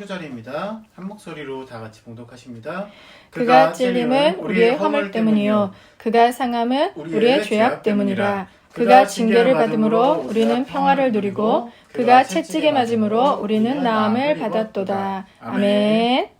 설교자리입니다. 한 목소리로 다 같이 봉독하십니다. 그가 찔림은 우리의 허물 때문이요 그가 상함은 우리의 죄악 때문이라. 그가 징계를 받음으로 우리는 평화를 누리고 그가 채찍에 맞음으로 우리는 나음을 받았도다. 아멘.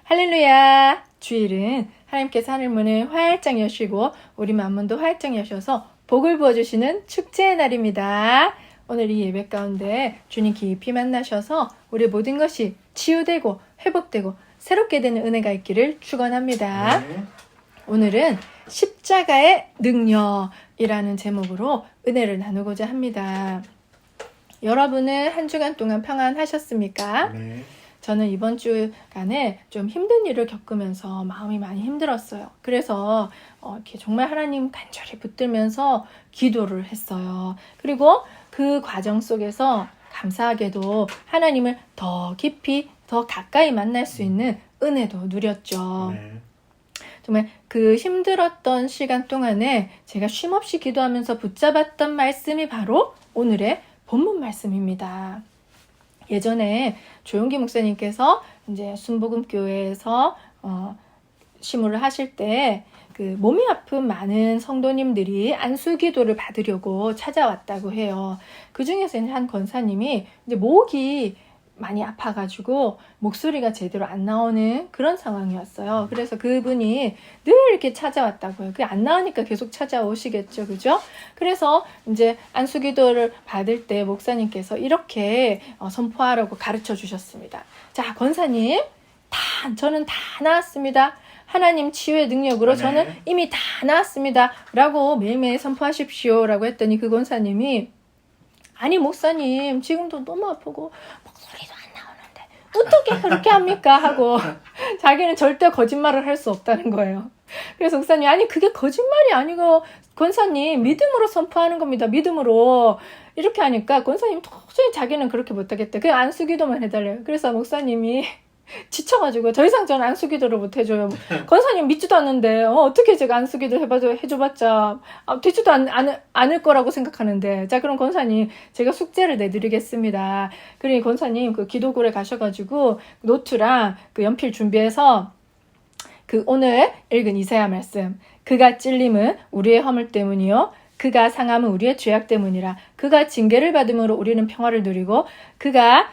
할렐루야. 주일은 하나님께서 하늘문을 활짝 여시고 우리 만문도 활짝 여셔서 복을 부어주시는 축제의 날입니다. 오늘 이 예배 가운데 주님 깊이 만나셔서 우리 모든 것이 치유되고 회복되고 새롭게 되는 은혜가 있기를 축원합니다. 네. 오늘은 십자가의 능력이라는 제목으로 은혜를 나누고자 합니다. 여러분은 한 주간 동안 평안하셨습니까? 네. 저는 이번 주간에 좀 힘든 일을 겪으면서 마음이 많이 힘들었어요. 그래서 이렇게 정말 하나님 간절히 붙들면서 기도를 했어요. 그리고 그 과정 속에서 감사하게도 하나님을 더 깊이 더 가까이 만날 수 있는 은혜도 누렸죠. 네. 정말 그 힘들었던 시간 동안에 제가 쉼없이 기도하면서 붙잡았던 말씀이 바로 오늘의 본문 말씀입니다. 예전에 조용기 목사님께서 이제 순복음교회에서 시무를 하실 때 그 몸이 아픈 많은 성도님들이 안수기도를 받으려고 찾아왔다고 해요. 그 중에서 한 권사님이 이제 목이 많이 아파가지고 목소리가 제대로 안 나오는 그런 상황이었어요. 그래서 그분이 늘 이렇게 찾아왔다고요. 그게 안 나오니까 계속 찾아오시겠죠, 그죠? 그래서 이제 안수기도를 받을 때 목사님께서 이렇게 선포하라고 가르쳐 주셨습니다. 자, 권사님, 저는 다 나았습니다. 하나님 치유의 능력으로 저는 이미 다 나았습니다. 라고 매일매일 선포하십시오. 라고 했더니 그 권사님이 아니 목사님 지금도 너무 아프고 목소리도 안 나오는데 어떻게 그렇게 합니까? 하고 자기는 절대 거짓말을 할 수 없다는 거예요. 그래서 목사님 아니 그게 거짓말이 아니고 권사님 믿음으로 선포하는 겁니다. 믿음으로. 이렇게 하니까 권사님 도저히 자기는 그렇게 못하겠다. 그냥 안수기도만 해달래요. 그래서 목사님이 지쳐가지고 더 이상 저는 안수기도를 못 해줘요. 권사님 믿지도 않는데 어떻게 제가 안수기도 해줘봤자 되지도 않을 거라고 생각하는데. 자, 그럼 권사님 제가 숙제를 내드리겠습니다. 그러니 권사님 그 기도굴에 가셔가지고 노트랑 그 연필 준비해서 그 오늘 읽은 이사야 말씀, 그가 찔림은 우리의 허물 때문이요 그가 상함은 우리의 죄악 때문이라. 그가 징계를 받음으로 우리는 평화를 누리고 그가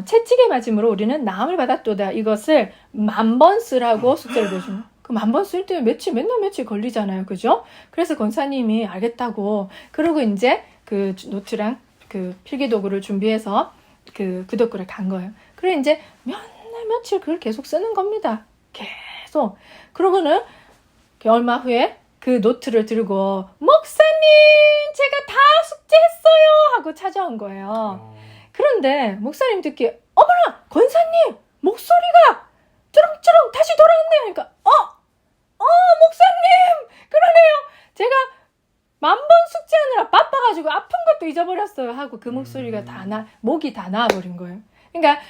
채찍에 맞음으로 우리는 나음을 받았도다. 이것을 10,000번 쓰라고 숙제를 내주는. 그 10,000번 쓸 때 맨날 며칠 걸리잖아요. 그죠? 그래서 권사님이 알겠다고. 그러고 이제 그 노트랑 그 필기도구를 준비해서 그 기도굴에 간 거예요. 그래 이제 며칠 그걸 계속 쓰는 겁니다. 계속. 그러고는 얼마 후에 그 노트를 들고 목사님 제가 다 숙제했어요 하고 찾아온 거예요. 그런데 목사님 듣기에 어머나 권사님 목소리가 쭈렁쭈렁 다시 돌아왔네요. 그러니까 목사님 그러네요. 제가 10,000번 숙제하느라 바빠가지고 아픈 것도 잊어버렸어요 하고 그 목소리가 목이 다 나와버린 거예요. 그러니까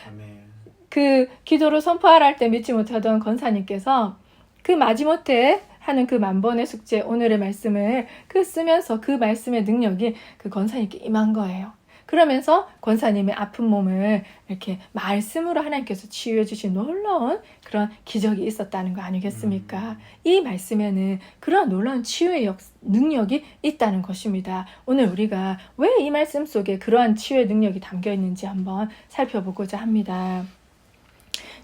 그 기도를 선포하라 할 때 믿지 못하던 권사님께서 그 마지못해 하는 그 10,000번의 숙제 오늘의 말씀을 쓰면서 그 말씀의 능력이 그 권사님께 임한 거예요. 그러면서 권사님의 아픈 몸을 이렇게 말씀으로 하나님께서 치유해 주신 놀라운 그런 기적이 있었다는 거 아니겠습니까? 이 말씀에는 그런 놀라운 치유의 능력이 있다는 것입니다. 오늘 우리가 왜 이 말씀 속에 그러한 치유의 능력이 담겨 있는지 한번 살펴보고자 합니다.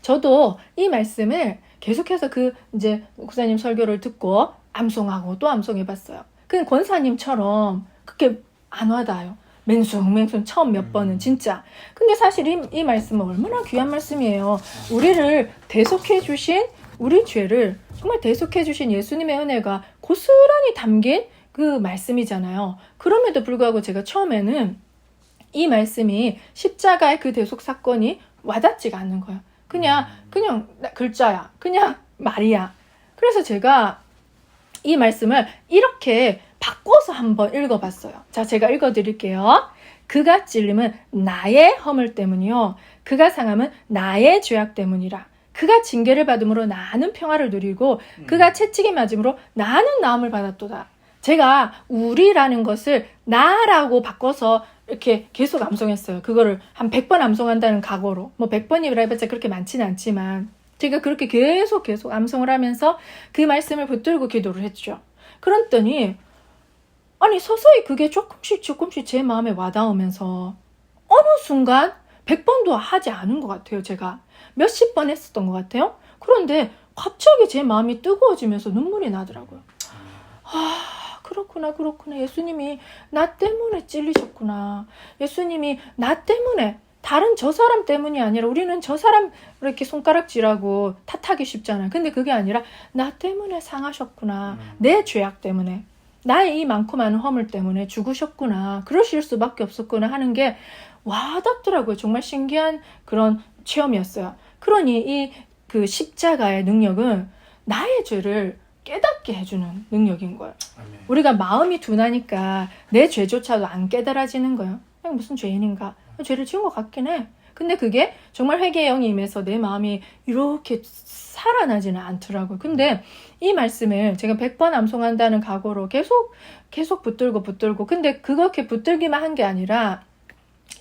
저도 이 말씀을 계속해서 이제 목사님 설교를 듣고 암송하고 또 암송해봤어요. 그 권사님처럼 그렇게 안 와닿아요. 맹숭 처음 몇 번은 진짜. 근데 사실 이 말씀은 얼마나 귀한 말씀이에요. 우리를 대속해 주신 우리 죄를 정말 대속해 주신 예수님의 은혜가 고스란히 담긴 그 말씀이잖아요. 그럼에도 불구하고 제가 처음에는 이 말씀이 십자가의 그 대속 사건이 와닿지가 않는 거예요. 그냥 글자야. 그냥 말이야. 그래서 제가 이 말씀을 이렇게 바꿔서 한번 읽어봤어요. 자, 제가 읽어드릴게요. 그가 찔림은 나의 허물 때문이요 그가 상함은 나의 죄악 때문이라. 그가 징계를 받음으로 나는 평화를 누리고 그가 채찍에 맞음으로 나는 나음을 받았도다. 제가 우리라는 것을 나라고 바꿔서 이렇게 계속 암송했어요. 그거를 한 100번 암송한다는 각오로. 뭐 100번이라 해봤자 그렇게 많지는 않지만 제가 그렇게 계속 암송을 하면서 그 말씀을 붙들고 기도를 했죠. 그랬더니 아니 서서히 그게 조금씩 제 마음에 와닿으면서 어느 순간 100번도 하지 않은 것 같아요. 제가 몇십 번 했었던 것 같아요. 그런데 갑자기 제 마음이 뜨거워지면서 눈물이 나더라고요. 아, 그렇구나. 예수님이 나 때문에 찔리셨구나. 예수님이 나 때문에, 다른 저 사람 때문이 아니라, 우리는 저 사람 이렇게 손가락질하고 탓하기 쉽잖아요. 근데 그게 아니라 나 때문에 상하셨구나. 내 죄악 때문에, 나의 이 많고 많은 허물 때문에 죽으셨구나. 그러실 수밖에 없었구나 하는 게 와닿더라고요. 정말 신기한 그런 체험이었어요. 그러니 그 십자가의 능력은 나의 죄를 깨닫게 해주는 능력인 거예요. 아멘. 우리가 마음이 둔하니까 내 죄조차도 안 깨달아지는 거예요. 그냥 무슨 죄인인가? 죄를 지은 것 같긴 해. 근데 그게 정말 회개의 영이 임해서 내 마음이 이렇게 살아나지는 않더라고요. 근데 이 말씀을 제가 100번 암송한다는 각오로 계속 붙들고 근데 그렇게 붙들기만 한 게 아니라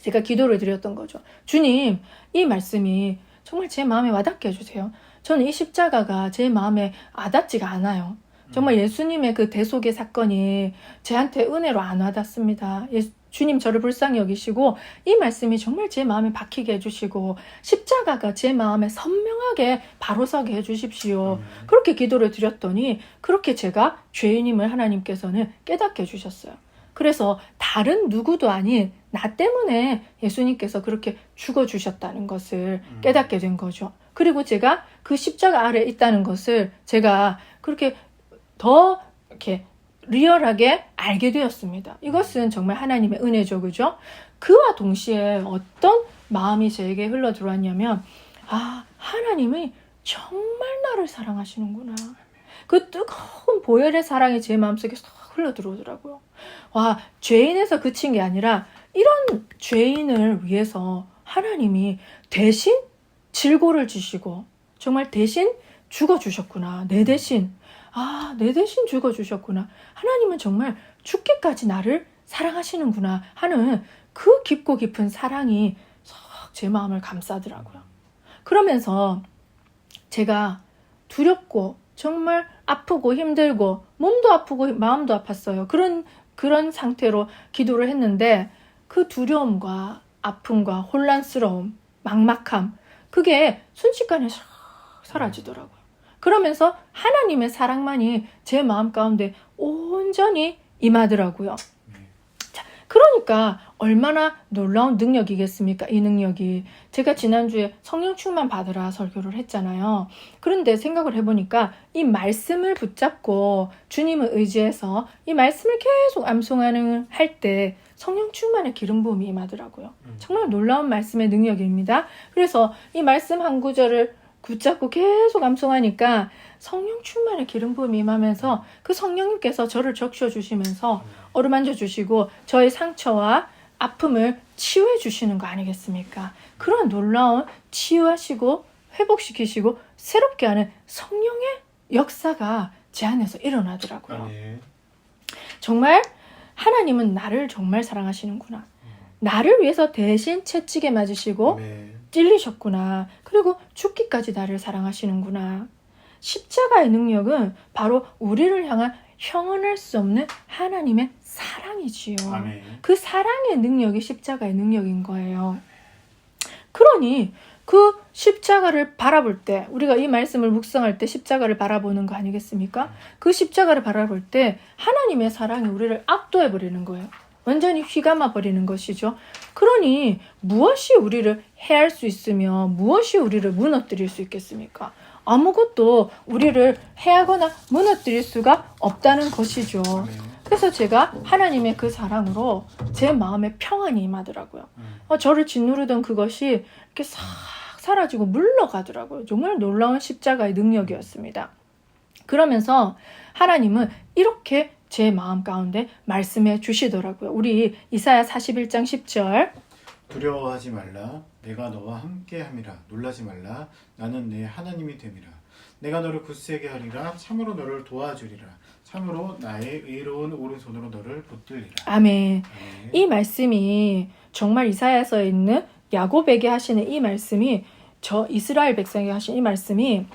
제가 기도를 드렸던 거죠. 주님, 이 말씀이 정말 제 마음에 와닿게 해주세요. 저는 이 십자가가 제 마음에 와닿지가 않아요. 정말 예수님의 그 대속의 사건이 제한테 은혜로 안 와닿습니다. 주님 저를 불쌍히 여기시고 이 말씀이 정말 제 마음에 박히게 해주시고 십자가가 제 마음에 선명하게 바로서게 해주십시오. 그렇게 기도를 드렸더니 그렇게 제가 죄인임을 하나님께서는 깨닫게 해주셨어요. 그래서 다른 누구도 아닌 나 때문에 예수님께서 그렇게 죽어주셨다는 것을 깨닫게 된 거죠. 그리고 제가 그 십자가 아래 있다는 것을 제가 그렇게 더 이렇게 리얼하게 알게 되었습니다. 이것은 정말 하나님의 은혜죠. 그죠? 그와 동시에 어떤 마음이 제게 흘러 들어왔냐면 하나님이 정말 나를 사랑하시는구나. 그 뜨거운 보혈의 사랑이 제 마음속에 싹 흘러 들어오더라고요. 와, 죄인에서 그친 게 아니라 이런 죄인을 위해서 하나님이 대신 질고를 지시고 정말 대신 죽어주셨구나. 내 대신 죽어주셨구나. 하나님은 정말 죽기까지 나를 사랑하시는구나 하는 그 깊고 깊은 사랑이 제 마음을 감싸더라고요. 그러면서 제가 두렵고 정말 아프고 힘들고 몸도 아프고 마음도 아팠어요. 그런 상태로 기도를 했는데 그 두려움과 아픔과 혼란스러움, 막막함 그게 순식간에 싹 사라지더라고요. 그러면서 하나님의 사랑만이 제 마음 가운데 온전히 임하더라고요. 자, 그러니까 얼마나 놀라운 능력이겠습니까? 이 능력이. 제가 지난주에 성령 충만 받으라 설교를 했잖아요. 그런데 생각을 해보니까 이 말씀을 붙잡고 주님을 의지해서 이 말씀을 계속 암송하는 할 때 성령 충만의 기름 부음이 임하더라고요. 정말 놀라운 말씀의 능력입니다. 그래서 이 말씀 한 구절을 붙잡고 계속 암송하니까 성령 충만의 기름 부음이 임하면서 그 성령님께서 저를 적셔 주시면서 어루만져 주시고 저의 상처와 아픔을 치유해 주시는 거 아니겠습니까? 그런 놀라운 치유하시고 회복시키시고 새롭게 하는 성령의 역사가 제 안에서 일어나더라고요. 정말 하나님은 나를 정말 사랑하시는구나. 나를 위해서 대신 채찍에 맞으시고 찔리셨구나. 그리고 죽기까지 나를 사랑하시는구나. 십자가의 능력은 바로 우리를 향한 형언할 수 없는 하나님의 사랑이지요. 아멘. 그 사랑의 능력이 십자가의 능력인 거예요. 그러니 그 십자가를 바라볼 때 우리가 이 말씀을 묵상할 때 십자가를 바라보는 거 아니겠습니까? 그 십자가를 바라볼 때 하나님의 사랑이 우리를 압도해버리는 거예요. 완전히 휘감아 버리는 것이죠. 그러니 무엇이 우리를 해할 수 있으며 무엇이 우리를 무너뜨릴 수 있겠습니까? 아무것도 우리를 해하거나 무너뜨릴 수가 없다는 것이죠. 그래서 제가 하나님의 그 사랑으로 제 마음에 평안이 임하더라고요. 저를 짓누르던 그것이 이렇게 싹 사라지고 물러가더라고요. 정말 놀라운 십자가의 능력이었습니다. 그러면서 하나님은 이렇게 제 마음 가운데 말씀해 주시더라고요. 우리 이사야 41장 10절 두려워하지 말라. 내가 너와 함께함이라. 놀라지 말라. 나는 내 하나님이 됨이라. 내가 너를 굳세게 하리라. 참으로 너를 도와주리라. 참으로 나의 의로운 오른손으로 너를 붙들리라. 아멘. 아멘. 이 말씀이 정말 이사야서에 있는 야곱에게 하시는 이 말씀이 저 이스라엘 백성에게 하신 이 말씀이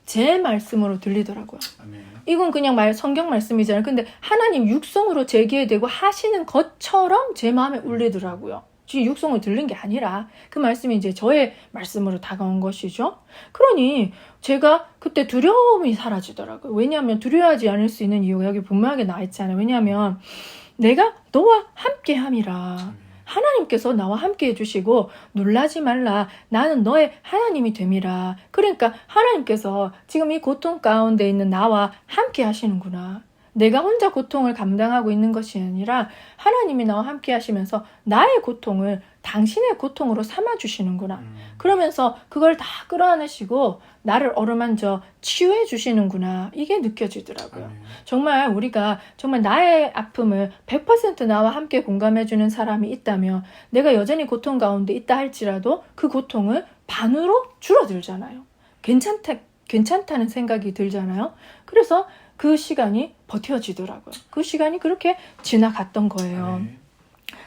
제 말씀으로 들리더라고요. 아멘. 이건 그냥 성경 말씀이잖아요. 근데 하나님 육성으로 제기에 대고 하시는 것처럼 제 마음에 울리더라고요. 지금 육성으로 들린 게 아니라 그 말씀이 이제 저의 말씀으로 다가온 것이죠. 그러니 제가 그때 두려움이 사라지더라고요. 왜냐하면 두려워하지 않을 수 있는 이유가 여기 분명하게 나와 있잖아요. 왜냐하면 내가 너와 함께 함이라. 하나님께서 나와 함께 해주시고 놀라지 말라. 나는 너의 하나님이 됨이라. 그러니까 하나님께서 지금 이 고통 가운데 있는 나와 함께 하시는구나. 내가 혼자 고통을 감당하고 있는 것이 아니라 하나님이 나와 함께 하시면서 나의 고통을 당신의 고통으로 삼아주시는구나. 그러면서 그걸 다 끌어안으시고 나를 어루만져 치유해 주시는구나. 이게 느껴지더라고요. 아멘. 정말 우리가 정말 나의 아픔을 100% 나와 함께 공감해주는 사람이 있다면 내가 여전히 고통 가운데 있다 할지라도 그 고통을 반으로 줄어들잖아요. 괜찮다는 생각이 들잖아요. 그래서 그 시간이 버텨지더라고요. 그 시간이 그렇게 지나갔던 거예요. 아멘.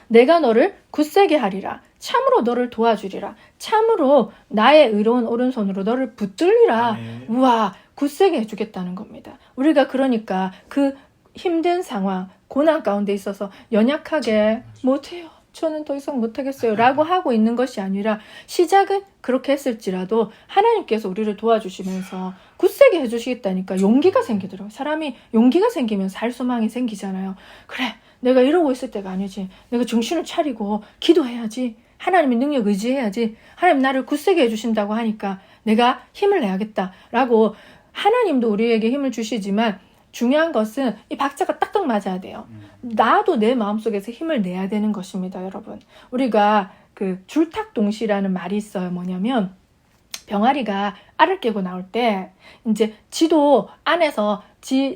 내가 너를 굳세게 하리라. 참으로 너를 도와주리라. 참으로 나의 의로운 오른손으로 너를 붙들리라. 아멘. 우와, 굳세게 해주겠다는 겁니다. 우리가 그러니까 그 힘든 상황, 고난 가운데 있어서 연약하게 못해요. 저는 더 이상 못하겠어요. 라고 하고 있는 것이 아니라 시작은 그렇게 했을지라도 하나님께서 우리를 도와주시면서 굳세게 해주시겠다니까 용기가 생기더라고요. 사람이 용기가 생기면 살 소망이 생기잖아요. 그래, 내가 이러고 있을 때가 아니지. 내가 정신을 차리고 기도해야지. 하나님의 능력 의지해야지. 하나님 나를 굳세게 해주신다고 하니까 내가 힘을 내야겠다라고 하나님도 우리에게 힘을 주시지만 중요한 것은 이 박자가 딱딱 맞아야 돼요. 나도 내 마음속에서 힘을 내야 되는 것입니다, 여러분. 우리가 그 줄탁동시라는 말이 있어요. 뭐냐면 병아리가 알을 깨고 나올 때 이제 지도 안에서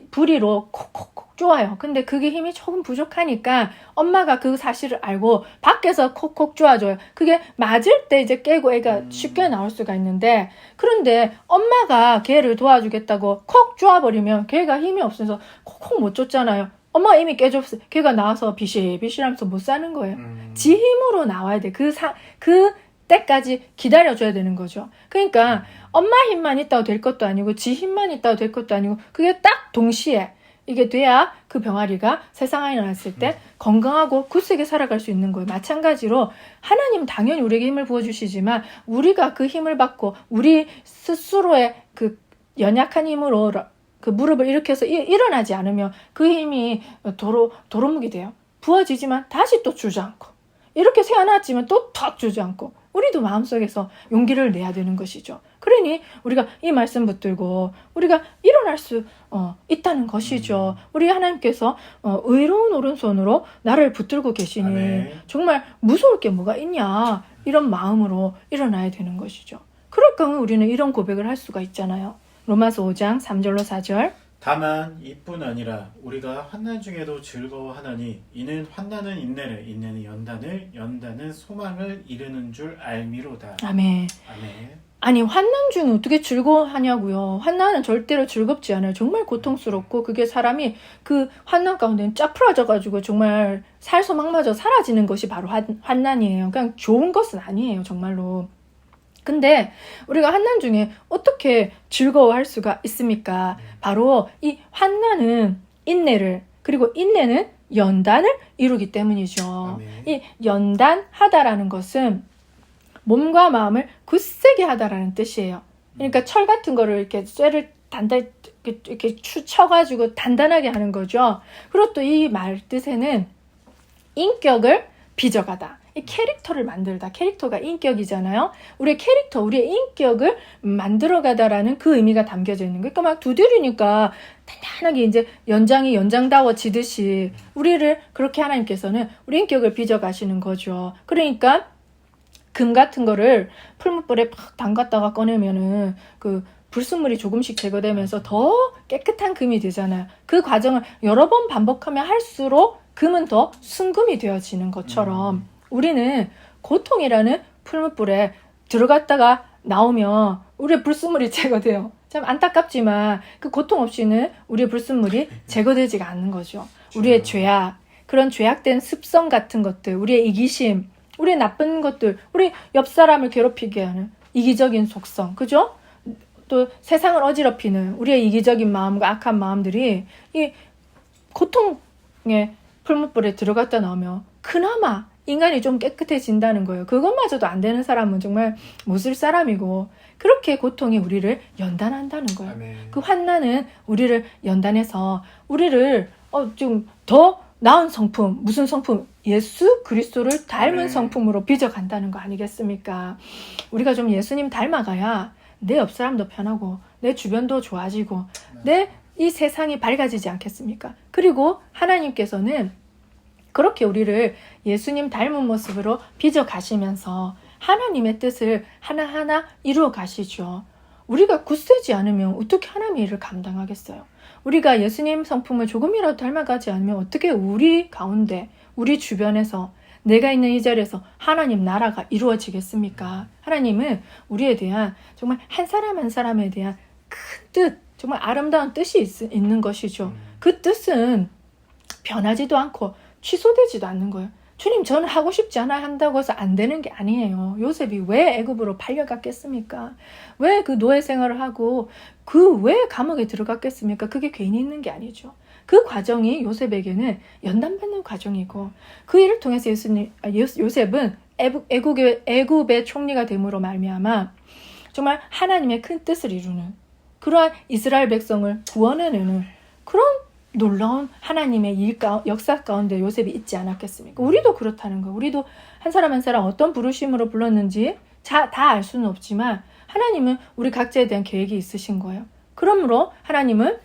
부리로 콕콕콕 쪼아요. 근데 그게 힘이 조금 부족하니까 엄마가 그 사실을 알고 밖에서 콕콕 쪼아줘요. 그게 맞을 때 이제 깨고 애가 쉽게 나올 수가 있는데 그런데 엄마가 걔를 도와주겠다고 콕 쪼아버리면 걔가 힘이 없어서 콕콕 못 쫓잖아요. 엄마가 이미 깨줬어. 걔가 나와서 비실비실하면서 못 사는 거예요. 지 힘으로 나와야 돼. 그 때까지 기다려줘야 되는 거죠. 그러니까 엄마 힘만 있다고 될 것도 아니고 지 힘만 있다고 될 것도 아니고 그게 딱 동시에 이게 돼야 그 병아리가 세상에 나왔을 때 건강하고 굳세게 살아갈 수 있는 거예요. 마찬가지로 하나님 당연히 우리에게 힘을 부어주시지만 우리가 그 힘을 받고 우리 스스로의 그 연약한 힘으로 그 무릎을 일으켜서 일어나지 않으면 그 힘이 도루묵이 돼요. 부어지지만 다시 또 주저앉고 이렇게 세어났지만 또 턱 주저앉고 우리도 마음속에서 용기를 내야 되는 것이죠. 그러니 우리가 이 말씀 붙들고 우리가 일어날 수 있다는 것이죠. 우리 하나님께서 의로운 오른손으로 나를 붙들고 계시니 아멘. 정말 무서울 게 뭐가 있냐 이런 마음으로 일어나야 되는 것이죠. 그럴 경우 우리는 이런 고백을 할 수가 있잖아요. 로마서 5장 3절로 4절 다만 이뿐 아니라 우리가 환난 중에도 즐거워하나니 이는 환난은 인내를 인내는 연단을 연단은 소망을 이루는 줄 알미로다. 아멘. 아멘. 아니 환난 중에 어떻게 즐거워하냐고요. 환난은 절대로 즐겁지 않아요. 정말 고통스럽고 그게 사람이 그 환난 가운데 짜풀어져가지고 정말 살 소망마저 사라지는 것이 바로 환난이에요. 그냥 좋은 것은 아니에요. 정말로. 근데 우리가 환난 중에 어떻게 즐거워할 수가 있습니까? 바로 이 환난은 인내를 그리고 인내는 연단을 이루기 때문이죠. 아멘. 이 연단하다라는 것은 몸과 마음을 굳세게 하다라는 뜻이에요. 그러니까 철 같은 거를 이렇게 쇠를 이렇게 쳐가지고 단단하게 하는 거죠. 그리고 또 이 말 뜻에는 인격을 빚어가다. 이 캐릭터를 만들다. 캐릭터가 인격이잖아요. 우리의 캐릭터, 우리의 인격을 만들어가다라는 그 의미가 담겨져 있는 거예요. 그러니까 막 두드리니까 단단하게 이제 연장이 연장다워지듯이 우리를 그렇게 하나님께서는 우리 인격을 빚어가시는 거죠. 그러니까 금 같은 거를 풀무불에 팍 담갔다가 꺼내면은 그 불순물이 조금씩 제거되면서 더 깨끗한 금이 되잖아요. 그 과정을 여러 번 반복하면 할수록 금은 더 순금이 되어지는 것처럼 우리는 고통이라는 풀무불에 들어갔다가 나오면 우리의 불순물이 제거돼요. 참 안타깝지만 그 고통 없이는 우리의 불순물이 제거되지가 않는 거죠. 우리의 죄악, 그런 죄악된 습성 같은 것들, 우리의 이기심, 우리의 나쁜 것들, 우리 옆 사람을 괴롭히게 하는 이기적인 속성, 그죠? 또 세상을 어지럽히는 우리의 이기적인 마음과 악한 마음들이 이 고통의 풀무불에 들어갔다 나오면 그나마 인간이 좀 깨끗해진다는 거예요. 그것마저도 안 되는 사람은 정말 못 쓸 사람이고, 그렇게 고통이 우리를 연단한다는 거예요. 아멘. 그 환난은 우리를 연단해서 우리를 좀 더 나은 성품, 무슨 성품? 예수 그리스도를 닮은 아멘. 성품으로 빚어간다는 거 아니겠습니까? 우리가 좀 예수님 닮아가야 내 옆 사람도 편하고 내 주변도 좋아지고 내 이 세상이 밝아지지 않겠습니까? 그리고 하나님께서는 그렇게 우리를 예수님 닮은 모습으로 빚어 가시면서 하나님의 뜻을 하나하나 이루어 가시죠. 우리가 굳세지 않으면 어떻게 하나님의 일을 감당하겠어요? 우리가 예수님 성품을 조금이라도 닮아가지 않으면 어떻게 우리 가운데, 우리 주변에서, 내가 있는 이 자리에서 하나님 나라가 이루어지겠습니까? 하나님은 우리에 대한 정말 한 사람 한 사람에 대한 큰 뜻, 정말 아름다운 뜻이 있는 것이죠. 그 뜻은 변하지도 않고 취소되지도 않는 거예요. 주님, 저는 하고 싶지 않아 한다고 해서 안 되는 게 아니에요. 요셉이 왜 애굽으로 팔려갔겠습니까? 왜 그 노예 생활을 하고 그 왜 감옥에 들어갔겠습니까? 그게 괜히 있는 게 아니죠. 그 과정이 요셉에게는 연단받는 과정이고, 그 일을 통해서 요셉은 애굽의 총리가 됨으로 말미암아 정말 하나님의 큰 뜻을 이루는, 그러한 이스라엘 백성을 구원해내는 그런 놀라운 하나님의 역사 가운데 요셉이 있지 않았겠습니까? 우리도 그렇다는 거예요. 우리도 한 사람 한 사람 어떤 부르심으로 불렀는지 다 알 수는 없지만 하나님은 우리 각자에 대한 계획이 있으신 거예요. 그러므로 하나님은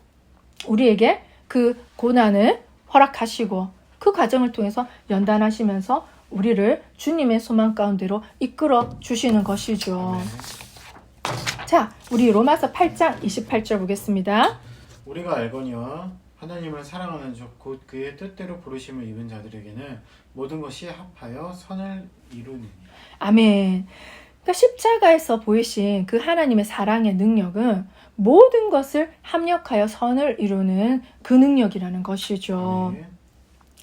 우리에게 그 고난을 허락하시고 그 과정을 통해서 연단하시면서 우리를 주님의 소망 가운데로 이끌어 주시는 것이죠. 자, 우리 로마서 8장 28절 보겠습니다. 우리가 알거니와 하나님을 사랑하는 적 곧 그의 뜻대로 부르심을 입은 자들에게는 모든 것이 합하여 선을 이루느니라. 아멘. 그러니까 십자가에서 보이신 그 하나님의 사랑의 능력은 모든 것을 합력하여 선을 이루는 그 능력이라는 것이죠. 아멘.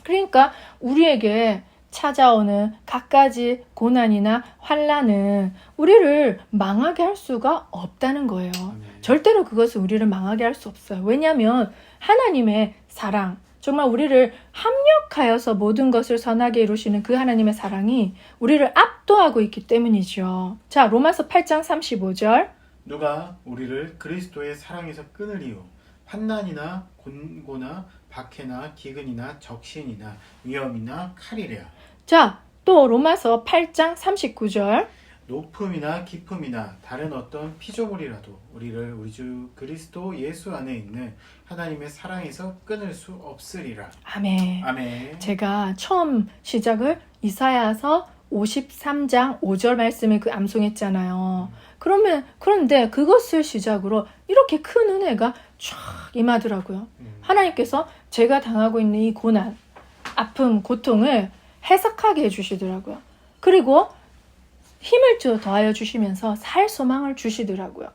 그러니까 우리에게 찾아오는 갖가지 고난이나 환난은 우리를 망하게 할 수가 없다는 거예요. 아멘. 절대로 그것은 우리를 망하게 할 수 없어요. 왜냐하면 하나님의 사랑, 정말 우리를 합력하여서 모든 것을 선하게 이루시는 그 하나님의 사랑이 우리를 압도하고 있기 때문이죠. 자, 로마서 8장 35절. 누가 우리를 그리스도의 사랑에서 끊으리요? 환난이나 곤고나 박해나 기근이나 적신이나 위험이나 칼이랴. 자, 또 로마서 8장 39절. 높음이나 깊음이나 다른 어떤 피조물이라도 우리를 우리 주 그리스도 예수 안에 있는 하나님의 사랑에서 끊을 수 없으리라. 아멘. 아멘. 제가 처음 시작을 이사야서 53장 5절 말씀을 암송했잖아요. 그런데 그것을 시작으로 이렇게 큰 은혜가 쫙 임하더라고요. 하나님께서 제가 당하고 있는 이 고난, 아픔, 고통을 해석하게 해주시더라고요. 그리고 힘을 더하여 주시면서 살 소망을 주시더라고요.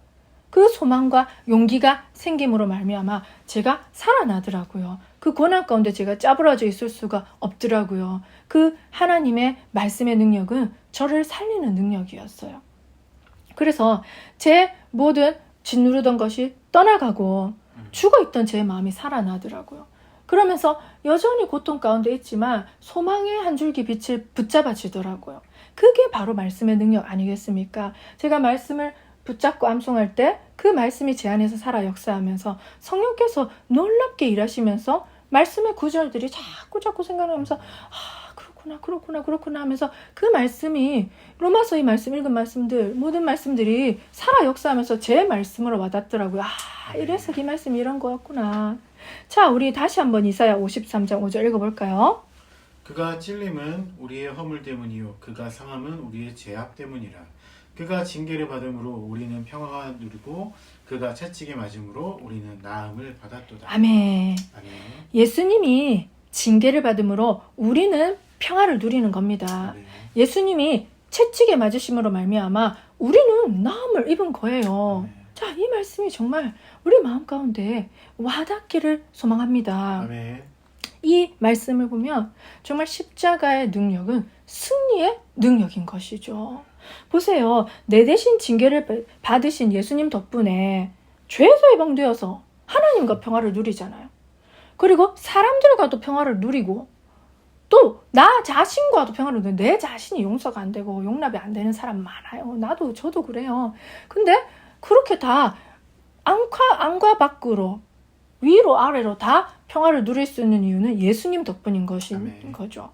그 소망과 용기가 생김으로 말미암아 제가 살아나더라고요. 그 고난 가운데 제가 짜부러져 있을 수가 없더라고요. 그 하나님의 말씀의 능력은 저를 살리는 능력이었어요. 그래서 제 모든 짓누르던 것이 떠나가고 죽어있던 제 마음이 살아나더라고요. 그러면서 여전히 고통 가운데 있지만 소망의 한 줄기 빛을 붙잡아지더라고요. 그게 바로 말씀의 능력 아니겠습니까? 제가 말씀을 붙잡고 암송할 때 그 말씀이 제 안에서 살아 역사하면서 성령께서 놀랍게 일하시면서 말씀의 구절들이 자꾸 생각나면서 그렇구나 하면서 그 말씀이 로마서 이 말씀 읽은 말씀들 모든 말씀들이 살아 역사하면서 제 말씀으로 와닿더라고요. 이래서 이 말씀이 이런 거였구나. 자, 우리 다시 한번 이사야 53장 5절 읽어볼까요? 그가 찔림은 우리의 허물 때문이요 그가 상함은 우리의 죄악 때문이라. 그가 징계를 받음으로 우리는 평화가 누리고 그가 채찍에 맞음으로 우리는 나음을 받았도다. 아멘. 아멘. 예수님이 징계를 받음으로 우리는 평화를 누리는 겁니다. 아멘. 예수님이 채찍에 맞으심으로 말미암아 우리는 나음을 입은 거예요. 아멘. 자, 이 말씀이 정말 우리 마음 가운데 와닿기를 소망합니다. 아멘. 이 말씀을 보면 정말 십자가의 능력은 승리의 능력인 것이죠. 보세요. 내 대신 징계를 받으신 예수님 덕분에 죄에서 해방되어서 하나님과 평화를 누리잖아요. 그리고 사람들과도 평화를 누리고 또 나 자신과도 평화를 누리고 내 자신이 용서가 안 되고 용납이 안 되는 사람 많아요. 나도 저도 그래요. 근데 그렇게 다 안과 밖으로 위로 아래로 다 평화를 누릴 수 있는 이유는 예수님 덕분인 것인 아멘. 거죠.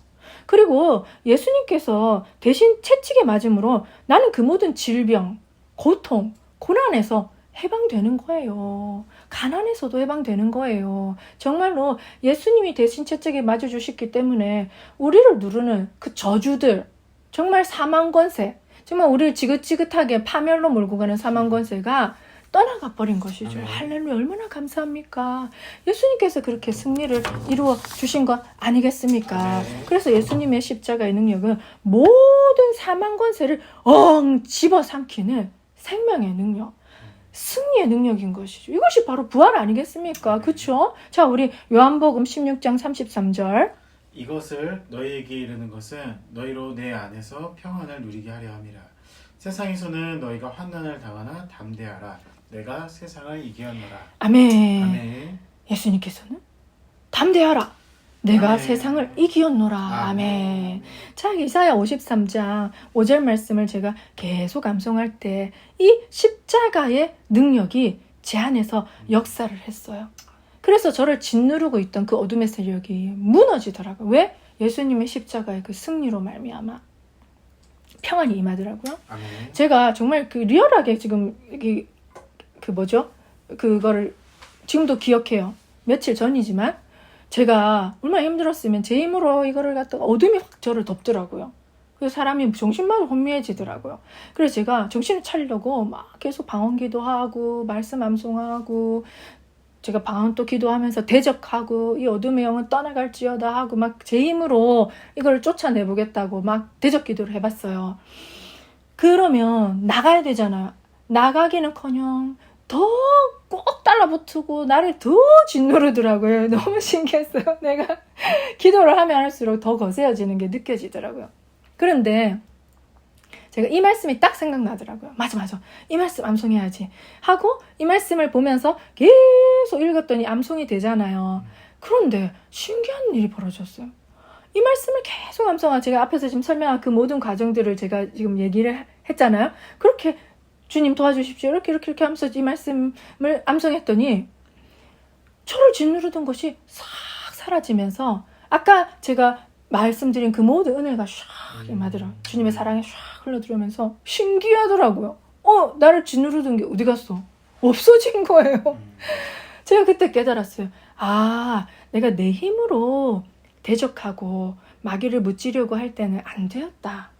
그리고 예수님께서 대신 채찍에 맞음으로 나는 그 모든 질병, 고통, 고난에서 해방되는 거예요. 가난에서도 해방되는 거예요. 정말로 예수님이 대신 채찍에 맞아주셨기 때문에 우리를 누르는 그 저주들, 정말 사망 권세, 정말 우리를 지긋지긋하게 파멸로 몰고 가는 사망 권세가 떠나가 버린 것이죠. 아멘. 할렐루야, 얼마나 감사합니까? 예수님께서 그렇게 승리를 이루어 주신 것 아니겠습니까? 아멘. 그래서 예수님의 십자가의 능력은 모든 사망 권세를 집어삼키는 생명의 능력, 승리의 능력인 것이죠. 이것이 바로 부활 아니겠습니까? 그렇죠? 자, 우리 요한복음 16장 33절. 이것을 너희에게 이르는 것은 너희로 내 안에서 평안을 누리게 하려 함이라. 세상에서는 너희가 환난을 당하나 담대하라. 내가 세상을 이기었노라. 아멘. 아멘. 예수님께서는 담대하라. 내가 아멘. 세상을 이기었노라. 아멘. 자, 이사야 53장 5절 말씀을 제가 계속 암송할 때 이 십자가의 능력이 제 안에서 역사를 했어요. 그래서 저를 짓누르고 있던 그 어둠의 세력이 무너지더라고요. 왜? 예수님의 십자가의 그 승리로 말미암아 평안이 임하더라고요. 아멘. 제가 정말 그 리얼하게 지금 그거를 지금도 기억해요. 며칠 전이지만 제가 얼마나 힘들었으면 제 힘으로 이거를 갖다가 어둠이 확 저를 덮더라고요. 그래서 사람이 정신마저 혼미해지더라고요. 그래서 제가 정신을 차리려고 막 계속 방언 기도하고 말씀 암송하고 제가 방언 또 기도하면서 대적하고 이 어둠의 영은 떠나갈지어다 하고 막 제 힘으로 이걸 쫓아내보겠다고 막 대적 기도를 해봤어요. 그러면 나가야 되잖아요. 나가기는커녕 더 꼭 달라붙고 나를 더 짓누르더라고요. 너무 신기했어요. 내가 기도를 하면 할수록 더 거세어지는 게 느껴지더라고요. 그런데 제가 이 말씀이 딱 생각나더라고요. 맞아. 이 말씀 암송해야지 하고 이 말씀을 보면서 계속 읽었더니 암송이 되잖아요. 그런데 신기한 일이 벌어졌어요. 이 말씀을 계속 암송하고 제가 앞에서 지금 설명한 그 모든 과정들을 제가 지금 얘기를 했잖아요. 그렇게 주님 도와주십시오. 이렇게 하면서 이 말씀을 암송했더니 저를 짓누르던 것이 싹 사라지면서 아까 제가 말씀드린 그 모든 은혜가 샥 임하더라. 주님의 사랑이 샥 흘러들어오면서 신기하더라고요. 나를 짓누르던 게 어디 갔어? 없어진 거예요. 제가 그때 깨달았어요. 내가 내 힘으로 대적하고 마귀를 무찌려고 할 때는 안 되었다.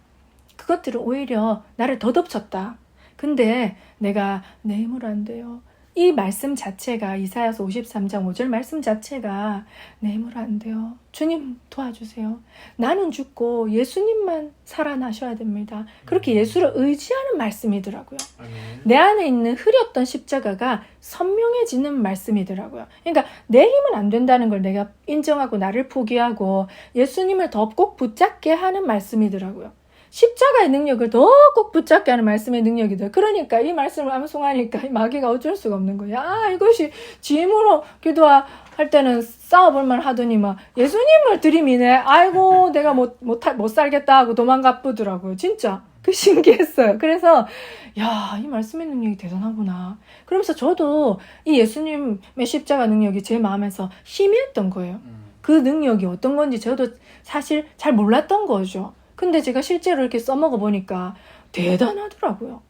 그것들은 오히려 나를 더 덮쳤다. 근데 내가 내 힘으로 안 돼요. 이 말씀 자체가 이사야서 53장 5절 말씀 자체가 내 힘으로 안 돼요. 주님 도와주세요. 나는 죽고 예수님만 살아나셔야 됩니다. 그렇게 예수를 의지하는 말씀이더라고요. 아멘. 내 안에 있는 흐렸던 십자가가 선명해지는 말씀이더라고요. 그러니까 내 힘은 안 된다는 걸 내가 인정하고 나를 포기하고 예수님을 더 꼭 붙잡게 하는 말씀이더라고요. 십자가의 능력을 더 꼭 붙잡게 하는 말씀의 능력이다. 그러니까 이 말씀을 암송하니까 이 마귀가 어쩔 수가 없는 거야. 이것이 지 힘으로 기도할 때는 싸워볼만 하더니 막 예수님을 들이미네. 아이고 내가 못 살겠다 하고 도망가 뿌더라고요. 진짜 그 신기했어요. 그래서 이 말씀의 능력이 대단하구나. 그러면서 저도 이 예수님의 십자가 능력이 제 마음에서 희미했던 거예요. 그 능력이 어떤 건지 저도 사실 잘 몰랐던 거죠. 근데 제가 실제로 이렇게 써먹어 보니까 대단하더라고요.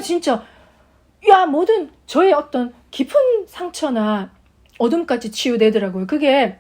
진짜 모든 저의 어떤 깊은 상처나 어둠까지 치유되더라고요. 그게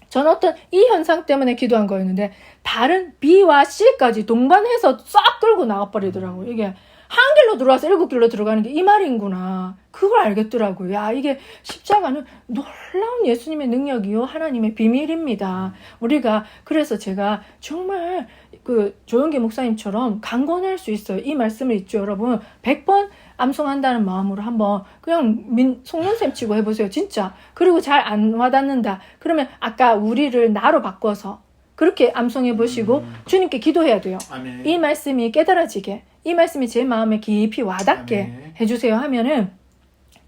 저는 어떤 이 현상 때문에 기도한 거였는데 다른 B와 C까지 동반해서 싹 끌고 나가버리더라고요. 이게 한 길로 들어와서 7길로 들어가는 게 이 말인구나. 그걸 알겠더라고요. 이게 십자가는 놀라운 예수님의 능력이요. 하나님의 비밀입니다. 우리가 그래서 제가 정말 그 조영기 목사님처럼 강권할 수 있어요. 이 말씀을 있죠, 여러분. 100번 암송한다는 마음으로 한번 그냥 속눈샘 치고 해보세요, 진짜. 그리고 잘 안 와닿는다. 그러면 아까 우리를 나로 바꿔서 그렇게 암송해 보시고 주님께 기도해야 돼요. 아멘. 이 말씀이 깨달아지게, 이 말씀이 제 마음에 깊이 와닿게 아멘. 해주세요 하면은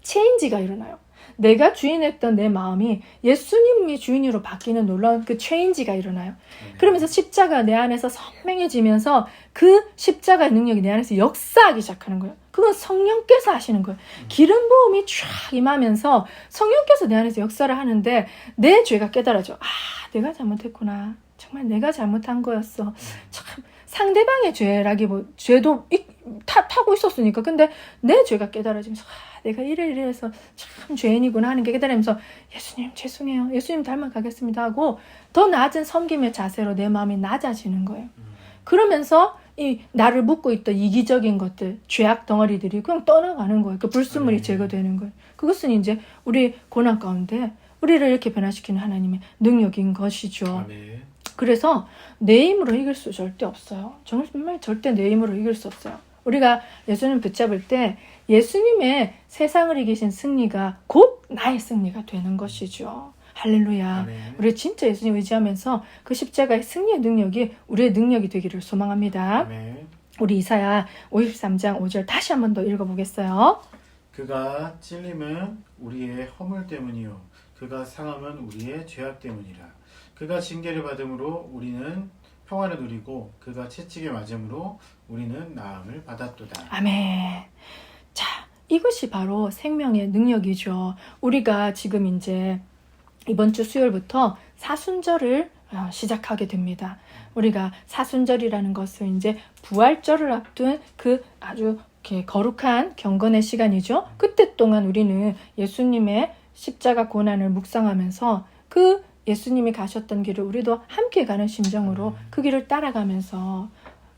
체인지가 일어나요. 내가 주인했던 내 마음이 예수님이 주인으로 바뀌는 놀라운 그 체인지가 일어나요. 아멘. 그러면서 십자가 내 안에서 선명해지면서 그 십자가의 능력이 내 안에서 역사하기 시작하는 거예요. 그건 성령께서 하시는 거예요. 기름 부음이 쫙 임하면서 성령께서 내 안에서 역사를 하는데 내 죄가 깨달아져. 아, 내가 잘못했구나. 정말 내가 잘못한 거였어. 참 상대방의 죄도 타고 있었으니까. 근데 내 죄가 깨달아지면서 내가 이래서 참 죄인이구나 하는 게 깨달으면서 예수님 죄송해요. 예수님 닮아가겠습니다 하고 더 낮은 섬김의 자세로 내 마음이 낮아지는 거예요. 그러면서 이 나를 묶고 있던 이기적인 것들, 죄악 덩어리들이 그냥 떠나가는 거예요. 그 불순물이 제거되는 거예요. 그것은 이제 우리 고난 가운데 우리를 이렇게 변화시키는 하나님의 능력인 것이죠. 아멘. 그래서 내 힘으로 이길 수 절대 없어요. 정말 절대 내 힘으로 이길 수 없어요. 우리가 예수님 붙잡을 때 예수님의 세상을 이기신 승리가 곧 나의 승리가 되는 것이죠. 할렐루야. 아멘. 우리 진짜 예수님 의지하면서 그 십자가의 승리의 능력이 우리의 능력이 되기를 소망합니다. 아멘. 우리 이사야 53장 5절 다시 한 번 더 읽어보겠어요. 그가 찔림은 우리의 허물 때문이요 그가 상함은 우리의 죄악 때문이라. 그가 징계를 받음으로 우리는 평화를 누리고 그가 채찍에 맞음으로 우리는 나음을 받았도다. 아멘. 자, 이것이 바로 생명의 능력이죠. 우리가 지금 이제 이번 주 수요일부터 사순절을 시작하게 됩니다. 우리가 사순절이라는 것은 이제 부활절을 앞둔 그 아주 이렇게 거룩한 경건의 시간이죠. 그때 동안 우리는 예수님의 십자가 고난을 묵상하면서 그 예수님이 가셨던 길을 우리도 함께 가는 심정으로 그 길을 따라가면서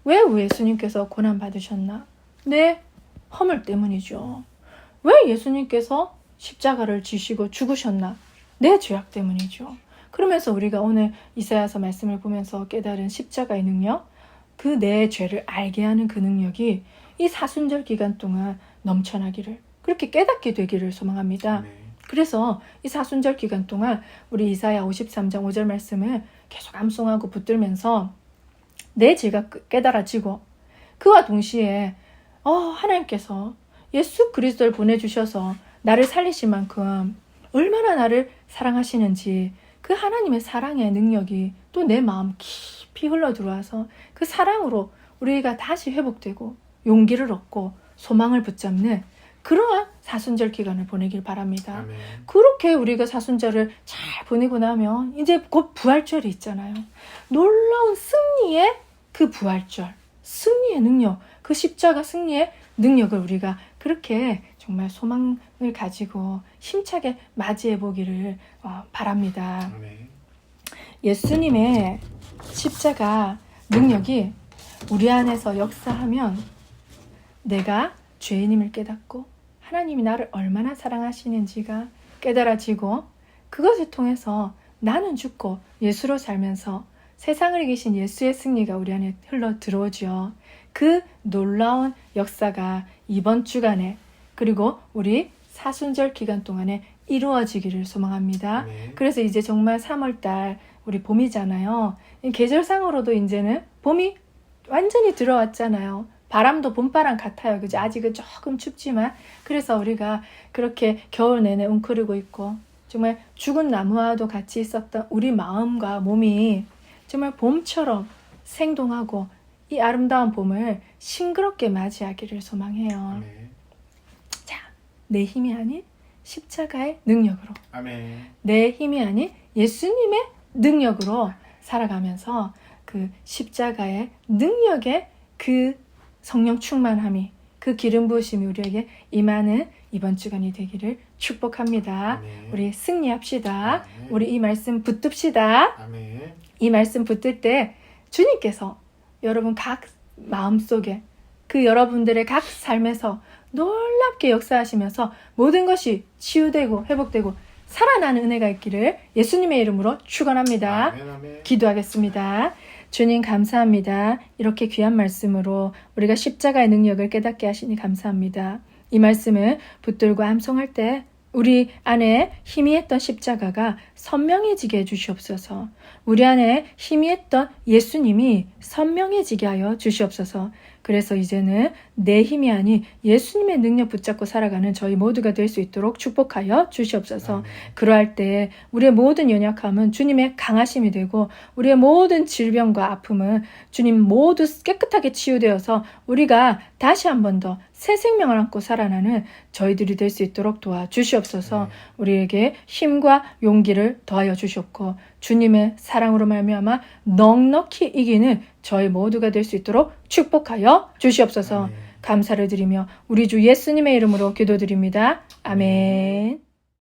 왜 예수님께서 고난 받으셨나? 내 허물 때문이죠. 왜 예수님께서 십자가를 지시고 죽으셨나? 내 죄악 때문이죠. 그러면서 우리가 오늘 이사야서 말씀을 보면서 깨달은 십자가의 능력, 그 내 죄를 알게 하는 그 능력이 이 사순절 기간 동안 넘쳐나기를, 그렇게 깨닫게 되기를 소망합니다. 아멘. 그래서 이 사순절 기간 동안 우리 이사야 53장 5절 말씀을 계속 암송하고 붙들면서 내 죄가 깨달아지고 그와 동시에 하나님께서 예수 그리스도를 보내주셔서 나를 살리신 만큼 얼마나 나를 사랑하시는지 그 하나님의 사랑의 능력이 또 내 마음 깊이 흘러들어와서 그 사랑으로 우리가 다시 회복되고 용기를 얻고 소망을 붙잡는 그러한 사순절 기간을 보내길 바랍니다. 아멘. 그렇게 우리가 사순절을 잘 보내고 나면 이제 곧 부활절이 있잖아요. 놀라운 승리의 그 부활절, 승리의 능력, 그 십자가 승리의 능력을 우리가 그렇게 정말 소망을 가지고 힘차게 맞이해 보기를 바랍니다. 아멘. 예수님의 십자가 능력이 우리 안에서 역사하면 내가 죄인임을 깨닫고 하나님이 나를 얼마나 사랑하시는지가 깨달아지고 그것을 통해서 나는 죽고 예수로 살면서 세상을 이기신 예수의 승리가 우리 안에 흘러 들어오죠. 그 놀라운 역사가 이번 주간에 그리고 우리 사순절 기간 동안에 이루어지기를 소망합니다. 네. 그래서 이제 정말 3월달 우리 봄이잖아요. 계절상으로도 이제는 봄이 완전히 들어왔잖아요. 바람도 봄바람 같아요. 그죠? 아직은 조금 춥지만 그래서 우리가 그렇게 겨울 내내 웅크리고 있고 정말 죽은 나무와도 같이 있었던 우리 마음과 몸이 정말 봄처럼 생동하고 이 아름다운 봄을 싱그럽게 맞이하기를 소망해요. 아멘. 자, 내 힘이 아닌 십자가의 능력으로 아멘. 내 힘이 아닌 예수님의 능력으로 살아가면서 그 십자가의 능력의 그 성령 충만함이 그 기름 부으심이 우리에게 임하는 이번 주간이 되기를 축복합니다. 아멘. 우리 승리합시다. 아멘. 우리 이 말씀 붙듭시다. 아멘. 이 말씀 붙들 때 주님께서 여러분 각 마음속에 그 여러분들의 각 삶에서 놀랍게 역사하시면서 모든 것이 치유되고 회복되고 살아나는 은혜가 있기를 예수님의 이름으로 축원합니다. 아멘. 아멘. 기도하겠습니다. 주님 감사합니다. 이렇게 귀한 말씀으로 우리가 십자가의 능력을 깨닫게 하시니 감사합니다. 이 말씀을 붙들고 암송할 때 우리 안에 희미했던 십자가가 선명해지게 해주시옵소서. 우리 안에 희미했던 예수님이 선명해지게 하여 주시옵소서. 그래서 이제는 내 힘이 아닌 예수님의 능력 붙잡고 살아가는 저희 모두가 될 수 있도록 축복하여 주시옵소서. 그러할 때 우리의 모든 연약함은 주님의 강하심이 되고 우리의 모든 질병과 아픔은 주님 모두 깨끗하게 치유되어서 우리가 다시 한 번 더 새 생명을 안고 살아나는 저희들이 될 수 있도록 도와주시옵소서. 우리에게 힘과 용기를 더하여 주셨고 주님의 사랑으로 말미암아 넉넉히 이기는 저희 모두가 될 수 있도록 축복하여 주시옵소서. 감사를 드리며 우리 주 예수님의 이름으로 기도드립니다. 아멘.